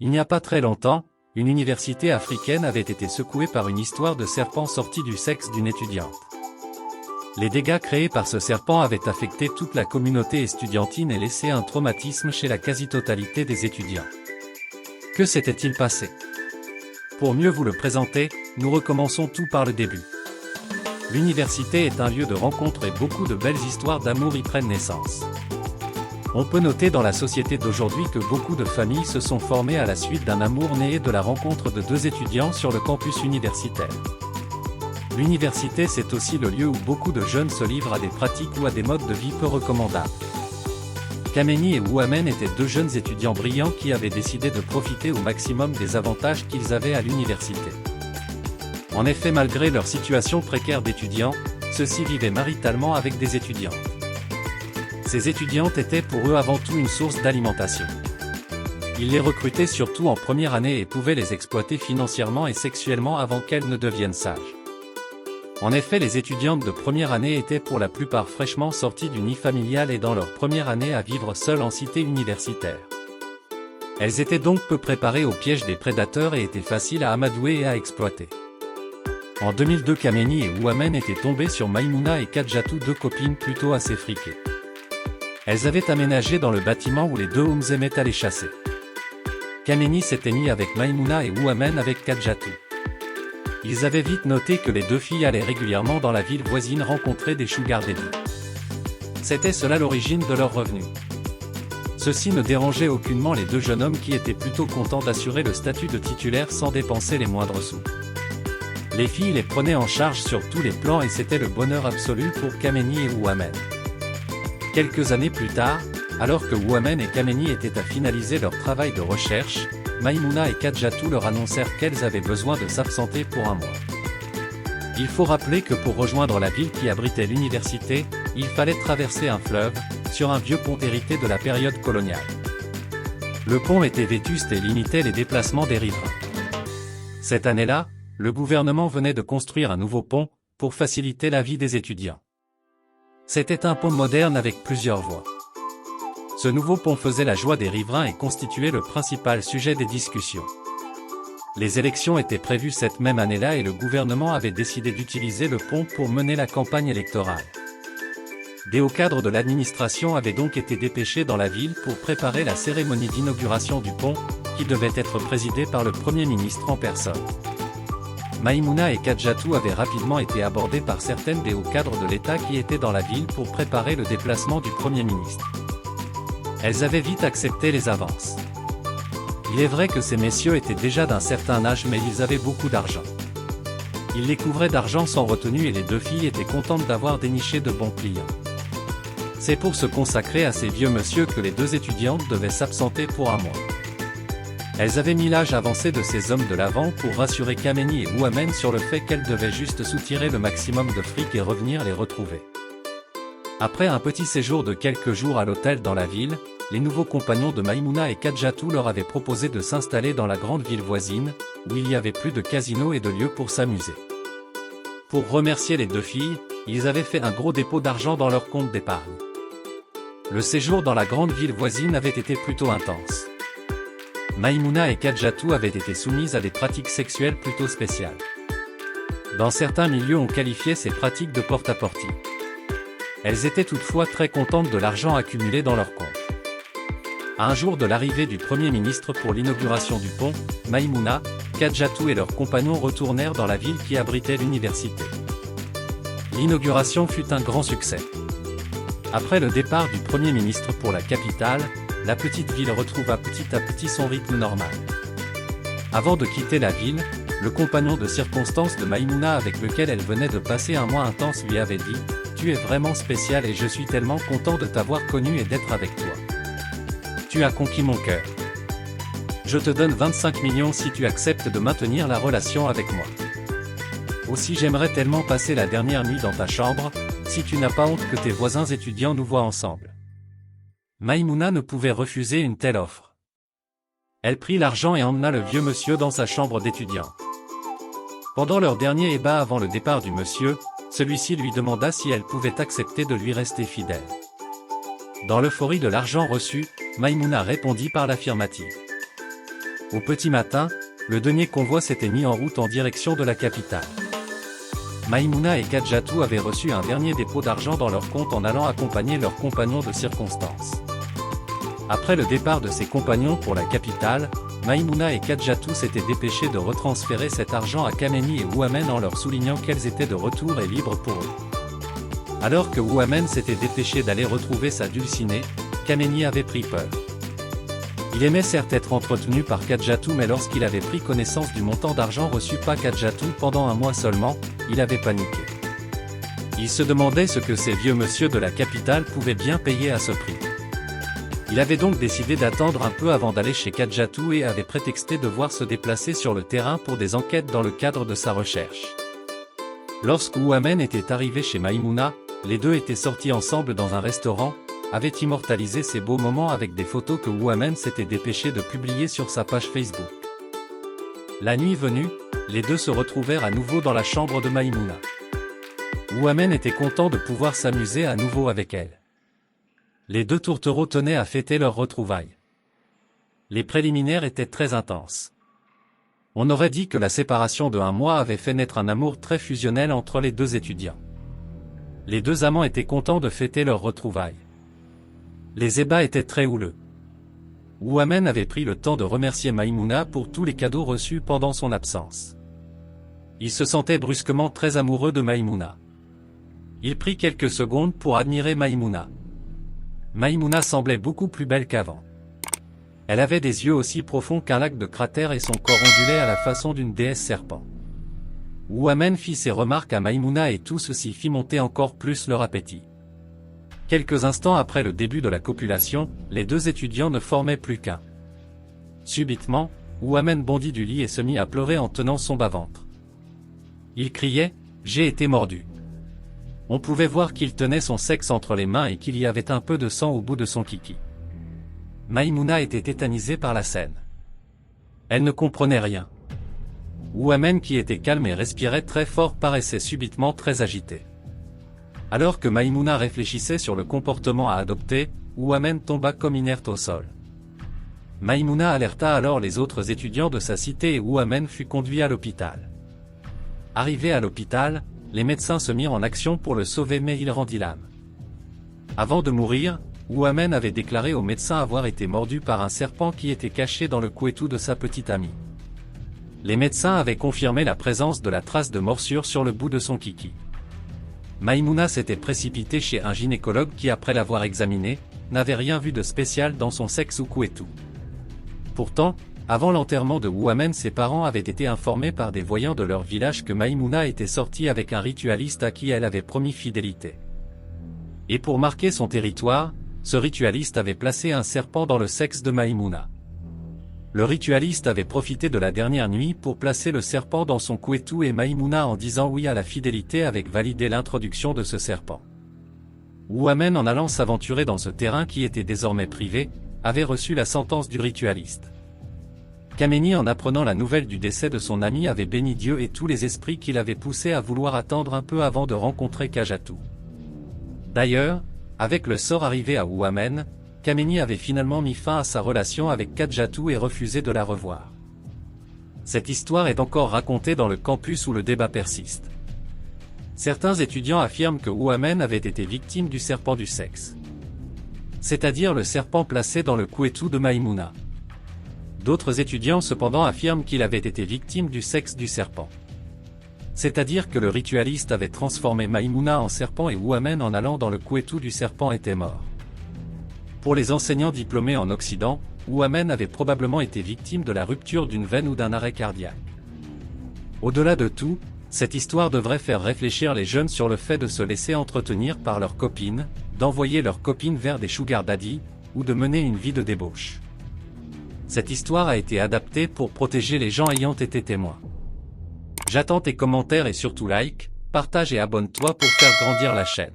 Il n'y a pas très longtemps, une université africaine avait été secouée par une histoire de serpent sorti du sexe d'une étudiante. Les dégâts créés par ce serpent avaient affecté toute la communauté estudiantine et laissé un traumatisme chez la quasi-totalité des étudiants. Que s'était-il passé? Pour mieux vous le présenter, nous recommençons tout par le début. L'université est un lieu de rencontre et beaucoup de belles histoires d'amour y prennent naissance. On peut noter dans la société d'aujourd'hui que beaucoup de familles se sont formées à la suite d'un amour né de la rencontre de deux étudiants sur le campus universitaire. L'université, c'est aussi le lieu où beaucoup de jeunes se livrent à des pratiques ou à des modes de vie peu recommandables. Kameni et Ouamen étaient deux jeunes étudiants brillants qui avaient décidé de profiter au maximum des avantages qu'ils avaient à l'université. En effet, malgré leur situation précaire d'étudiants, ceux-ci vivaient maritalement avec des étudiantes. Ces étudiantes étaient pour eux avant tout une source d'alimentation. Ils les recrutaient surtout en première année et pouvaient les exploiter financièrement et sexuellement avant qu'elles ne deviennent sages. En effet, les étudiantes de première année étaient pour la plupart fraîchement sorties du nid familial et dans leur première année à vivre seules en cité universitaire. Elles étaient donc peu préparées au piège des prédateurs et étaient faciles à amadouer et à exploiter. En 2002, Kameni et Ouamen étaient tombés sur Maïmouna et Kadjatou, deux copines plutôt assez friquées. Elles avaient aménagé dans le bâtiment où les deux hommes aimaient aller chasser. Kameni s'était mis avec Maïmouna et Ouamen avec Kadjatou. Ils avaient vite noté que les deux filles allaient régulièrement dans la ville voisine rencontrer des sugar daddy. C'était cela l'origine de leurs revenus. Ceci ne dérangeait aucunement les deux jeunes hommes qui étaient plutôt contents d'assurer le statut de titulaire sans dépenser les moindres sous. Les filles les prenaient en charge sur tous les plans et c'était le bonheur absolu pour Kameni et Ouamen. Quelques années plus tard, alors que Ouamen et Kameni étaient à finaliser leur travail de recherche, Maïmouna et Kadjatou leur annoncèrent qu'elles avaient besoin de s'absenter pour un mois. Il faut rappeler que pour rejoindre la ville qui abritait l'université, il fallait traverser un fleuve, sur un vieux pont hérité de la période coloniale. Le pont était vétuste et limitait les déplacements des riverains. Cette année-là, le gouvernement venait de construire un nouveau pont, pour faciliter la vie des étudiants. C'était un pont moderne avec plusieurs voies. Ce nouveau pont faisait la joie des riverains et constituait le principal sujet des discussions. Les élections étaient prévues cette même année-là et le gouvernement avait décidé d'utiliser le pont pour mener la campagne électorale. Des hauts cadres de l'administration avaient donc été dépêchés dans la ville pour préparer la cérémonie d'inauguration du pont, qui devait être présidée par le Premier ministre en personne. Maïmouna et Kadjatou avaient rapidement été abordés par certaines des hauts cadres de l'État qui étaient dans la ville pour préparer le déplacement du Premier ministre. Elles avaient vite accepté les avances. Il est vrai que ces messieurs étaient déjà d'un certain âge mais ils avaient beaucoup d'argent. Ils les couvraient d'argent sans retenue et les deux filles étaient contentes d'avoir déniché de bons clients. C'est pour se consacrer à ces vieux messieurs que les deux étudiantes devaient s'absenter pour un mois. Elles avaient mis l'âge avancé de ces hommes de l'avant pour rassurer Kameni et Ouamen sur le fait qu'elles devaient juste soutirer le maximum de fric et revenir les retrouver. Après un petit séjour de quelques jours à l'hôtel dans la ville, les nouveaux compagnons de Maïmouna et Kadjatou leur avaient proposé de s'installer dans la grande ville voisine, où il y avait plus de casinos et de lieux pour s'amuser. Pour remercier les deux filles, ils avaient fait un gros dépôt d'argent dans leur compte d'épargne. Le séjour dans la grande ville voisine avait été plutôt intense. Maïmouna et Kadjatou avaient été soumises à des pratiques sexuelles plutôt spéciales. Dans certains milieux on qualifiait ces pratiques de porte-à-portie. Elles étaient toutefois très contentes de l'argent accumulé dans leur compte. À un jour de l'arrivée du Premier ministre pour l'inauguration du pont, Maïmouna, Kadjatou et leurs compagnons retournèrent dans la ville qui abritait l'université. L'inauguration fut un grand succès. Après le départ du Premier ministre pour la capitale, la petite ville retrouva petit à petit son rythme normal. Avant de quitter la ville, le compagnon de circonstance de Maïmouna avec lequel elle venait de passer un mois intense lui avait dit « Tu es vraiment spécial et je suis tellement content de t'avoir connu et d'être avec toi. Tu as conquis mon cœur. Je te donne 25 millions si tu acceptes de maintenir la relation avec moi. Aussi j'aimerais tellement passer la dernière nuit dans ta chambre, si tu n'as pas honte que tes voisins étudiants nous voient ensemble. » Maïmouna ne pouvait refuser une telle offre. Elle prit l'argent et emmena le vieux monsieur dans sa chambre d'étudiant. Pendant leur dernier ébat avant le départ du monsieur, celui-ci lui demanda si elle pouvait accepter de lui rester fidèle. Dans l'euphorie de l'argent reçu, Maïmouna répondit par l'affirmative. Au petit matin, le denier convoi s'était mis en route en direction de la capitale. Maïmouna et Kadiatou avaient reçu un dernier dépôt d'argent dans leur compte en allant accompagner leurs compagnons de circonstance. Après le départ de ses compagnons pour la capitale, Maïmouna et Kadiatou s'étaient dépêchés de retransférer cet argent à Kameni et Ouamen en leur soulignant qu'elles étaient de retour et libres pour eux. Alors que Ouamen s'était dépêché d'aller retrouver sa dulcinée, Kameni avait pris peur. Il aimait certes être entretenu par Kadiatou, mais lorsqu'il avait pris connaissance du montant d'argent reçu par Kadiatou pendant un mois seulement, il avait paniqué. Il se demandait ce que ces vieux monsieur de la capitale pouvaient bien payer à ce prix. Il avait donc décidé d'attendre un peu avant d'aller chez Kadiatou et avait prétexté devoir se déplacer sur le terrain pour des enquêtes dans le cadre de sa recherche. Lorsque Ouamen était arrivé chez Maïmouna, les deux étaient sortis ensemble dans un restaurant, avaient immortalisé ces beaux moments avec des photos que Ouamen s'était dépêché de publier sur sa page Facebook. La nuit venue, les deux se retrouvèrent à nouveau dans la chambre de Maïmouna. Ouamen était content de pouvoir s'amuser à nouveau avec elle. Les deux tourtereaux tenaient à fêter leur retrouvaille. Les préliminaires étaient très intenses. On aurait dit que la séparation de 1 mois avait fait naître un amour très fusionnel entre les deux étudiants. Les deux amants étaient contents de fêter leur retrouvaille. Les ébats étaient très houleux. Ouamen avait pris le temps de remercier Maïmouna pour tous les cadeaux reçus pendant son absence. Il se sentait brusquement très amoureux de Maïmouna. Il prit quelques secondes pour admirer Maïmouna. Maïmouna semblait beaucoup plus belle qu'avant. Elle avait des yeux aussi profonds qu'un lac de cratères et son corps ondulait à la façon d'une déesse serpent. Ouamen fit ses remarques à Maïmouna et tout ceci fit monter encore plus leur appétit. Quelques instants après le début de la copulation, les deux étudiants ne formaient plus qu'un. Subitement, Ouamen bondit du lit et se mit à pleurer en tenant son bas-ventre. Il criait « J'ai été mordu ». On pouvait voir qu'il tenait son sexe entre les mains et qu'il y avait un peu de sang au bout de son kiki. Maïmouna était tétanisée par la scène. Elle ne comprenait rien. Ouamen, qui était calme et respirait très fort, paraissait subitement très agité. Alors que Maïmouna réfléchissait sur le comportement à adopter, Ouamen tomba comme inerte au sol. Maïmouna alerta alors les autres étudiants de sa cité et Ouamen fut conduit à l'hôpital. Arrivé à l'hôpital, les médecins se mirent en action pour le sauver, mais il rendit l'âme. Avant de mourir, Ouamen avait déclaré aux médecins avoir été mordu par un serpent qui était caché dans le couetou de sa petite amie. Les médecins avaient confirmé la présence de la trace de morsure sur le bout de son kiki. Maïmouna s'était précipitée chez un gynécologue qui, après l'avoir examiné, n'avait rien vu de spécial dans son sexe ou couetou. Pourtant, avant l'enterrement de Ouamen, ses parents avaient été informés par des voyants de leur village que Maïmouna était sortie avec un ritualiste à qui elle avait promis fidélité. Et pour marquer son territoire, ce ritualiste avait placé un serpent dans le sexe de Maïmouna. Le ritualiste avait profité de la dernière nuit pour placer le serpent dans son couetou et Maïmouna, en disant oui à la fidélité, avait validé l'introduction de ce serpent. Ouamen, en allant s'aventurer dans ce terrain qui était désormais privé, avait reçu la sentence du ritualiste. Kameni, en apprenant la nouvelle du décès de son ami, avait béni Dieu et tous les esprits qui l'avaient poussé à vouloir attendre un peu avant de rencontrer Kadiatou. D'ailleurs, avec le sort arrivé à Ouamen, Kameni avait finalement mis fin à sa relation avec Kadiatou et refusé de la revoir. Cette histoire est encore racontée dans le campus où le débat persiste. Certains étudiants affirment que Ouamen avait été victime du serpent du sexe. C'est-à-dire le serpent placé dans le couetou de Maïmouna. D'autres étudiants cependant affirment qu'il avait été victime du sexe du serpent. C'est-à-dire que le ritualiste avait transformé Maïmouna en serpent et Ouamen, en allant dans le couetou du serpent, était mort. Pour les enseignants diplômés en Occident, Ouamen avait probablement été victime de la rupture d'une veine ou d'un arrêt cardiaque. Au-delà de tout, cette histoire devrait faire réfléchir les jeunes sur le fait de se laisser entretenir par leurs copines, d'envoyer leurs copines vers des sugar daddy, ou de mener une vie de débauche. Cette histoire a été adaptée pour protéger les gens ayant été témoins. J'attends tes commentaires et surtout like, partage et abonne-toi pour faire grandir la chaîne.